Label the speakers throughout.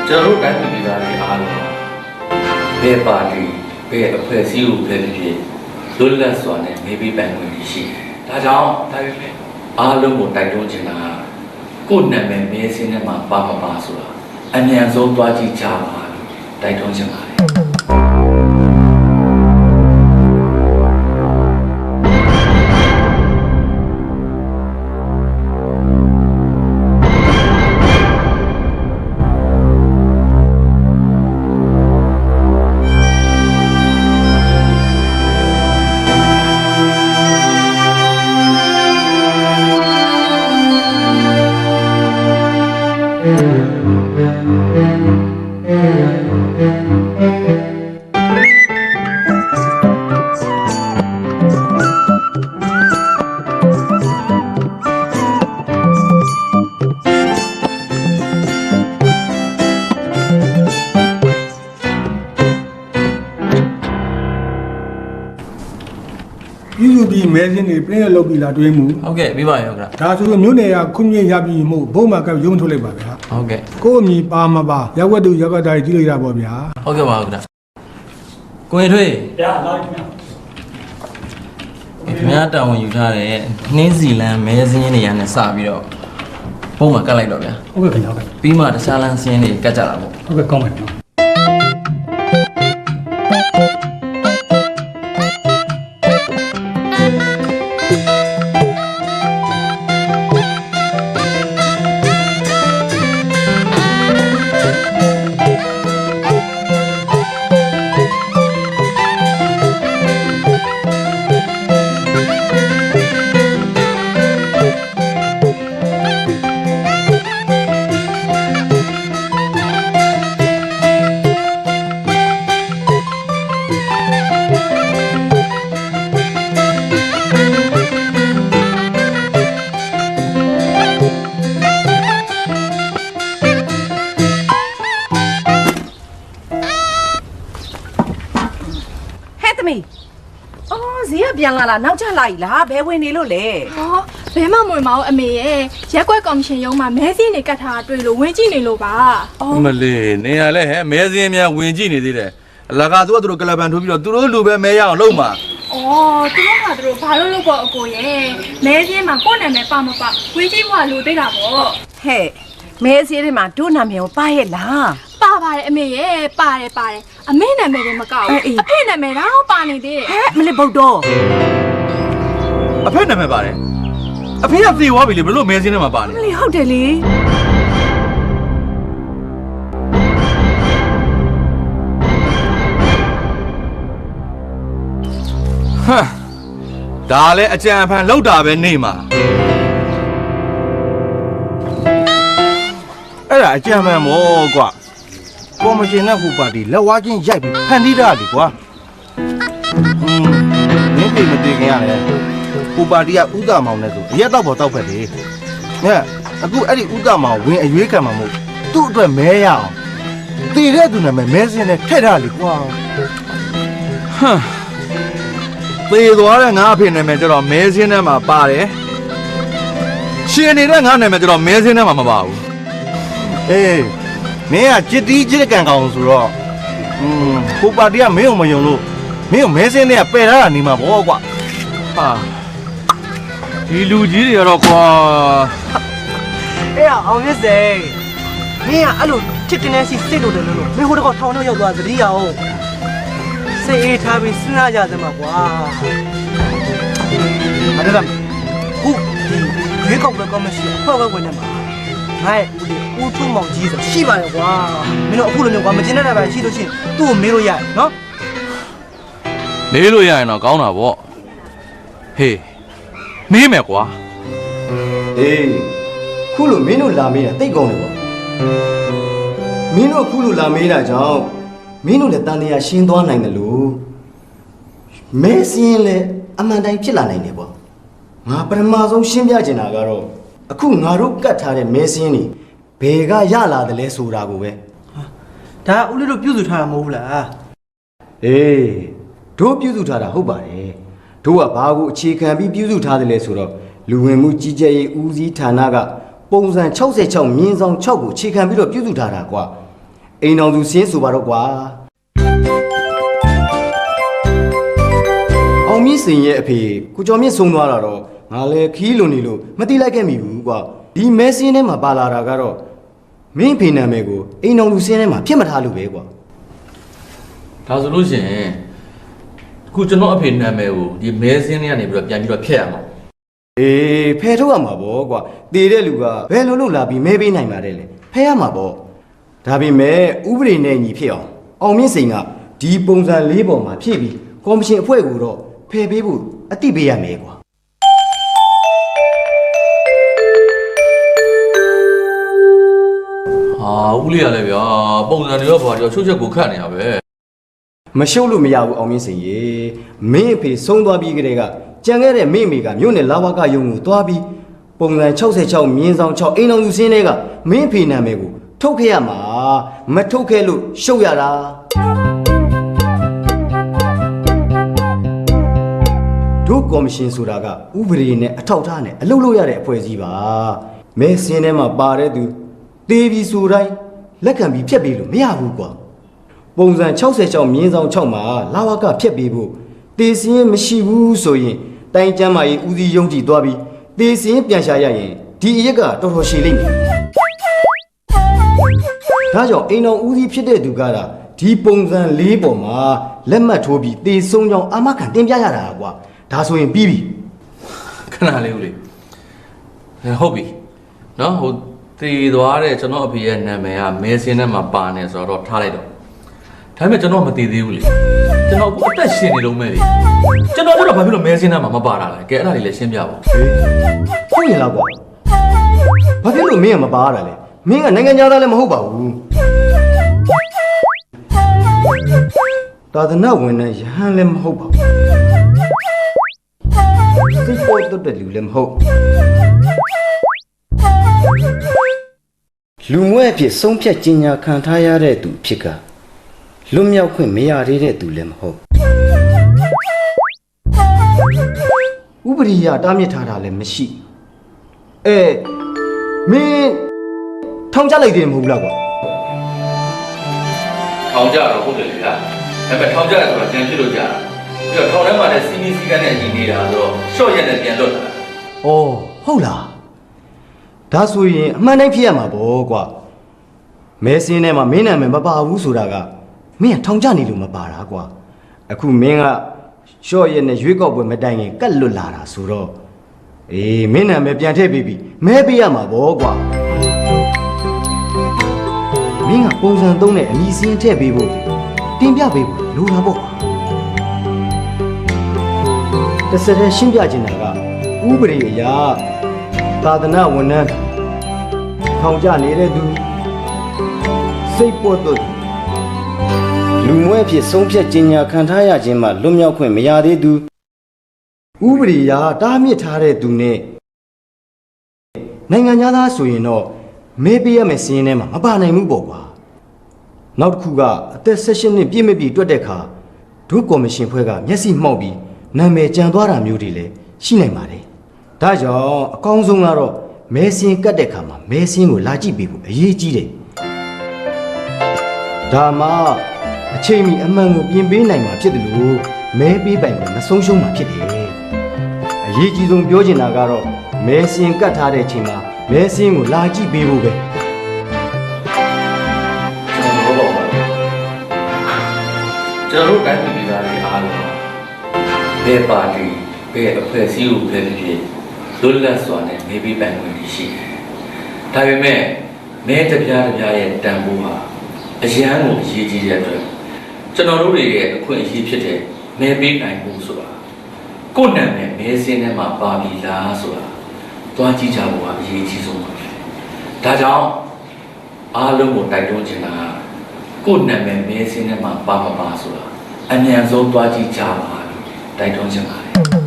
Speaker 1: ကျွန်တော်တို့တိုင်းပြည်သားတွေအားလုံးဘယ်ပါတီဘယ်အဖွဲ့အစည်းကိုပဲဖြစ်လွတ်လပ်စွာနဲ့နေပြီးပိုင်ခွင့်ရှိတယ်ဒါကြောင့်ဒါပဲအားလုံးကိုတိုက်တွန်းချင်တာကိုယ်နာမည်မဲစင်းထဲမှာပါမပါဆိုတာအမြန်ဆုံးသွားကြည့်ကြပါတိုက်တွန်းချင်ပါတယ်
Speaker 2: မဲစင်းတွေပြည့်လောက်ပြီလားတွေးမှု
Speaker 3: ဟုတ်ကဲ့ပြီးပါရောဗျာ
Speaker 2: ဒါဆိုမျိုးနယ်ကခွင့်မြင့်ရပြီမို့ဘုံမှာကရုံးထုတ်လိုက်ပါဗျာ
Speaker 3: ဟုတ်ကဲ့
Speaker 2: ကို့အမီပါမပါရက်ွက်တို့ရက်ကတိုင်းကြည့်လိုက်တာပေါ့ဗျာ
Speaker 3: ဟုတ်ကဲ့ပါဟုတ်ကဲ့ကိုရင်ထွေး
Speaker 4: ဗျာလာပြီဗျာ
Speaker 3: ခင်ဗျားတာဝန်ယူထားတဲ့နှင်းစီလန်းမဲစင်းတွေရနဲ့စပြီးတော့ဘုံမှာကတ်လိုက်တော့ဗျာ
Speaker 4: ဟုတ်ကဲ့ခင်ဗျာ
Speaker 3: ပြီးမှတခြားလန်းစင်းတွေကတ်ကြတာပေါ့
Speaker 4: ဟုတ်ကဲ့ကောင်းပါဗျာ
Speaker 5: ပြန်လာနောက်ကျလိုက်လားဘယ်ဝင်နေလို့လဲ
Speaker 6: ဟောဘဲမမွေမအောင်အမေရဲ့ရက်ကွက်ကော်မရှင်ရုံးမှာမဲစင်းတွေကတ်ထားတွေ့လို့ဝင်ကြည့်နေလို့ပါ
Speaker 7: မလေးနေရလဲဟဲ့မဲစင်းများဝင်ကြည့်နေသေးတယ်အလကားသူကကလပန်ထိုးပြီးတော့သူတို့လူပဲမဲရအောင်လုပ်မှာ
Speaker 6: အော်သူတို့ကဘာလို့လုပ်ပေါ့အကိုရဲ့မဲစင်းမှာကိုယ့်နာမည်ပါမပါဝင်ကြည့်မှလူသေးတာပေါ့
Speaker 5: ဟဲ့မဲစင်းတွေမှာတို့နာမည်ကိုပါရဲ့လား
Speaker 6: ပါပါတယ်အမေရဲ့ပါတယ်အမေနာမည်တွေမကောက်ဘူးအဖေနာမည်တော့ပါနေသေးတယ်
Speaker 5: ဟဲ့မလေးဗုဒ္ဓ
Speaker 7: အဖေနာမည်ပါတယ်အဖေကသေသွားပြီလေဘလို့မဲစင်းထဲမှာပါနေ
Speaker 5: မလေးဟုတ်တယ်လေ
Speaker 7: ဟမ်ဒါလည်းအကြံဖန်လောက်တာပဲနေမှာအဲ့ဒါအကြံဖန်မောကွာကော်မရှင်နဲ့ဟိုပါတီလက်ဝါးချင်းရိုက်ပြီးဖန်တီးတာလေကွာမင်းပြေမတည်ခင်ရတယ်ဟိုပါတီကဥဒမောင်နဲ့ဆိုအရက်တော့ပေါ်တောက်ဖက်လေဟဲ့အခုအဲ့ဒီဥဒမောင်ဝင်အရွေးခံမှာမို့သူ့အတွက်မဲရအောင်တည်တဲ့သူနာမည်မဲစင်းနဲ့ထည့်ထားလေကွာဟမ်သေသွားတဲ့ငါအဖေနာမည်ကျတော့မဲစင်းထဲမှာပါတယ်ရှင်နေတဲ့ငါနာမည်ကျတော့မဲစင်းထဲမှာမပါဘူးအေးမင်းကကြစ်တီးကြစ်ကန်ကောင်ဆိုတော့ဟိုပါတီကမင်းကိုမယုံလို့မင်းကိုမဲစင်းတွေကပယ်ထားတာနေမှာဗောကွာဟာဒီလူကြီးတွေကတော့ကွာ
Speaker 8: အေးအောင်ရစေမင်းကအဲ့လိုချစ်ကနေစီစိတ်လို့တယ်လို့မင်းဟိုတော့ထောင်းတော့ရောက်သွားသတိရအောင်စိတ်အေးထားပြီးစဉ်းစားကြစမ်းပါကွာအဲ့ဒါခုဒီရွေးကောက်ပွဲကော်မရှင်အဖွဲ့ဝင်နေမှာငါ့ဦးထုမောင်ကြီးဆိုရှိပါရဲ့ကွာမင်းတို့အခုလိုမျိုးကွာမကျင်တဲ့တာပဲရှိလို့ရှိရင်သူ့ကိုမေးလို့ရတယ်နော်
Speaker 7: မေးလို့ရရင်တော့ကောင်းတာပေါ့ဟေးမေးမယ်ကွာ
Speaker 9: အေးခုလိုမင်းတို့လာမေးတာတိတ်ကောင်းတယ်ပေါ့မင်းတို့ခုလိုလာမေးတာကြောင့်မင်းတို့လည်းတန်တရားရှင်းသွားနိုင်တယ်လို့မဲစင်းလည်းအမှန်တိုင်းဖြစ်လာနိုင်တယ်ပေါ့ငါပထမဆုံးရှင်းပြချင်တာကတော့အခုငါတို့ကတ်ထားတဲ့မဲစင်းတွေဘယ်ကရလာတယ်လဲဆိုတာကိုပဲ
Speaker 8: ဒါဦးလေးတို့ပြုစုထားတာမဟုတ်ဘူးလား
Speaker 9: အေးတို့ပြုစုထားတာဟုတ်ပါတယ်တို့ကဘာကိုအခြေခံပြီးပြုစုထားတယ်လဲဆိုတော့လူဝင်မှုကြီးကြပ်ရေးဦးစီးဌာနကပုံစံ66/6ကိုအခြေခံပြီးတော့ပြုစုထားတာကွာ အိမ်တော်သူစင်းဆိုပါတော့ကွာအောင်မြင့်စင်ရဲ့အဖေကိုကျော်မြင့်ဆုံးသွားတာတော့ငါလည်းခီးလွန်နေလို့မတိလိုက်ခဲ့မိဘူးကွာဒီမဲစင်းထဲမှာပါလာတာကတော့မင်းဖေနာမဲကိုအိမ်တော်သူစင်းထဲမှာဖြစ်မထားလို့ပဲကွာ
Speaker 1: ဒါဆိုလို့ရှိရင်ခုကျွန်တော်အဖေနာမည်ကိုဒီမဲစင်းတွေကနေပြီးတော့ပြန်ပြီးတော့ဖျက်ရမှာ
Speaker 9: အေးဖယ်ထုတ်ရမှာပေါ့ကွာတည်တဲ့လူကဘယ်လိုလုပ်လာပြီးမဲပေးနိုင်ပါတယ်လေဖယ်ရမှာပေါ့ဒါပေမဲ့ဥပဒေနဲ့ညီဖြစ်အောင်မြင့်စိန်ကဒီပုံစံ၄ပုံမှာဖြည့်ပြီးကော်မရှင်အဖွဲ့ကိုတော့ဖယ်ပေးဖို့အတိပေးရမယ်ကွာ
Speaker 1: ဦးလေးရလဲဗျာပုံစံတွေရောဘာတွေရောချုပ်ချက်ကိုခတ်နေရပဲ
Speaker 9: မရှုပ်လို့မရဘူးအောင်မြင့်စိန်ရေမင်းအဖေဆုံးသွားပြီးကတည်းကကြံခဲ့တဲ့မိမိကမြို့နယ်လာဝကယုံကိုသွားပြီးပုံစံ66မြင်းဆောင်6အိမ်တော်သူစင်းတွေကမင်းအဖေနာမည်ကိုထုတ်ခဲ့ရမှာမထုတ်ခဲ့လို့ရှုပ်ရတာတို့ကော်မရှင်ဆိုတာကဥပဒေနဲ့အထောက်အထားနဲ့အလုပ်လုပ်ရတဲ့အဖွဲ့အစည်းပါမဲစင်းထဲမှာပါတဲ့သူတေးပြီးဆိုတိုင်းလက်ခံပြီးဖြတ်ပြီးလို့မရဘူးကွာပုံစံ66မြင်းဆောင်6မှာလာဝကဖြတ်ပြီးဖို့တေးစင်းမရှိဘူးဆိုရင်တိုင်းကျမ်းမာရေးဦးစီးရုံးကြည့်သွားပြီးတေးစင်းပြန်ရှာရရင်ဒီအရက်ကတော်တော်ရှည်လိမ့်မယ်ဒါကြောင့်အိမ်တော်ဦးစီးဖြစ်တဲ့သူကဒီပုံစံ၄ပုံမှာလက်မှတ်ထိုးပြီးတေးဆုံးကြောင်းအာမခံတင်ပြရတာကွာဒါဆိုရင်ပြီးပြီ
Speaker 1: ခဏလေးဦးလေးဟုတ်ပြီနော်ဟိုတည်သွားတဲ့ကျွန်တော်အဖေရဲ့နာမည်ကမဲစင်းထဲမှာပါနေဆိုတော့ထားလိုက်တော့ဒါပေမဲ့ကျွန်တော်မတည်သေးဘူးလေကျွန်တော်အသက်ရှင်နေလုံးမဲ့လေကျွန်တော်ကတော့ဘာဖြစ်လို့မဲစင်းထဲမှာမပါတာလဲကဲအဲ့ဒါလေးလည်းရှင်းပြပါဦး
Speaker 9: ဟုတ်ရင်လားကွာဘာဖြစ်လို့မင်းကမပါရတာလဲမင်းကနိုင်ငံသားလည်းမဟုတ်ပါဘူးသာသနာဝန်ထမ်းရဟန်းလည်းမဟုတ်ပါဘူးစိတ်ပေါ်တဲ့လူလည်းမဟုတ်လူငွဲ့ဖြစ်ဆုံးဖြတ်ခြင်းညာခံထားရတဲ့သူဖြစ်ကလွတ်မြောက်ခွင့်မရသေးတဲ့သူလည်းမဟုတ်ဥပဒေရတားမြစ်ထားတာလည်းမရှိမင်းထောင်ချလိုက်တယ်မဟုတ်ဘူးလားကွာ
Speaker 1: ထောင်ကြတော့ဟုတ်တယ်လေလားဒါပေမဲ့ထောင်ကြတယ်ဆိုတာကျန်ဖြစ်လို့ကြာပြီးတော့ထောင်ထဲမှာလည်းစီမီစီကန်းနဲ့အညီနေတာဆိုတော့ရှော့ရက်နဲ့ပြန်လွတ်လာ
Speaker 9: ။အော်ဟုတ်လား။ဒါဆိုရင်အမှန်တိုင်းဖြစ်ရမှာပေါ့ကွာ။မဲစင်းထဲမှာမင်းနာမည်မပါဘူးဆိုတာကမင်းကထောင်ချနေလို့မပါတာကွာ။အခုမင်းကရှော့ရက်နဲ့ရွေးကောက်ပွဲမတိုင်ခင်ကတ်လွတ်လာတာဆိုတော့မင်းနာမည်ပြန်ထည့်ပေးပြီးမဲပေးရမှာပေါ့ကွာ။မင်းကပုံစံသုံးနဲ့အမည်စင်းထည့်ပေးဖို့တင်ပြပေးဖို့လိုတာပေါ့ကွာ။တစ်စက်တည်းရှင်းပြချင်တာကဥပဒေအရသာသနာဝန်ထမ်းထောင်ကျနေတဲ့သူစိတ်ပေါ်တော့လူမွဲဖြစ်ဆုံးဖြတ်ခြင်းညာခံထားရခြင်းမှာလွတ်မြောက်ခွင့်မရသေးသူဥပဒေအရတားမြစ်ထားတဲ့သူနဲ့နိုင်ငံသားဆိုရင်တော့မဲပေးရမယ့်စီးရင်ထဲမှာမပါနိုင်ဘူးပေါ့ကွာနောက်တစ်ခုကအသက်16နှစ်ပြည့်မပြည့်တွက်တဲ့အခါဒုကော်မရှင်ဖွဲ့ကမျက်စိမှောက်ပြီးနာမည်ကြံသွားတာမျိုးတွေလည်းရှိနိုင်ပါတယ်ဒါကြောင့်အကောင်းဆုံးကတော့မဲစင်းကတ်တဲ့ခါမှာမဲစင်းကိုလာကြည့်ပေးဖို့အရေးကြီးတယ်ဒါမှအချိန်မီအမှန်ကိုပြင်ပေးနိုင်မှာဖြစ်တယ်လို့မဲပေးပိုင်ကိုမဆုံးရှုံးမှာဖြစ်တယ်အရေးကြီးဆုံးပြောချင်တာကတော့မဲစင်းကတ်ထားတဲ့အချိန်မှာမဲစင်းကိုလာကြည့်ပေးဖို့ပဲ
Speaker 1: ကျွန်တော်တို့တိုင်းပြည်သားတွေအားလုံးဘယ်ပါတီဘယ်အဖွဲ့အစည်းကိုပဲဖြစ်လွတ်လပ်စွာနဲ့နေပြီးပိုင်ခွင့်ရှိတယ်။ဒါပေမဲ့မဲတပြားတပြားရဲ့တန်ဖိုးဟာအရန်ကိုအရေးကြီးတဲ့အတွက်ကျွန်တော်တို့တွေရဲ့အခွင့်အရေးဖြစ်တဲ့မဲပေးနိုင်မှုဆိုတာကိုယ်နာမည်မဲစင်းထဲမှာပါပြီလားဆိုတာသွားကြည့်ကြဖို့ကအရေးကြီးဆုံးပါပဲ။ဒါကြောင့်အားလုံးကိုတိုက်တွန်းချင်တာကိုယ်နာမည်မဲစင်းထဲမှာပါမပါဆိုတာအမြန်ဆုံးသွားကြည့်ကြပါလို့တိုက်တွန်းချင်ပါတယ်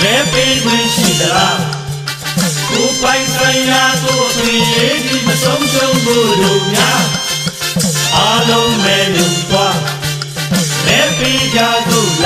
Speaker 4: မဲပေးခွင့်ရှိသလားကိုပိုင်ဆိုင်ရာကိုအခွင့်အရေးဒီမဆုံးရှုံးဘူးလို့များအားလုံးမဲလို့ ပေးကြစို့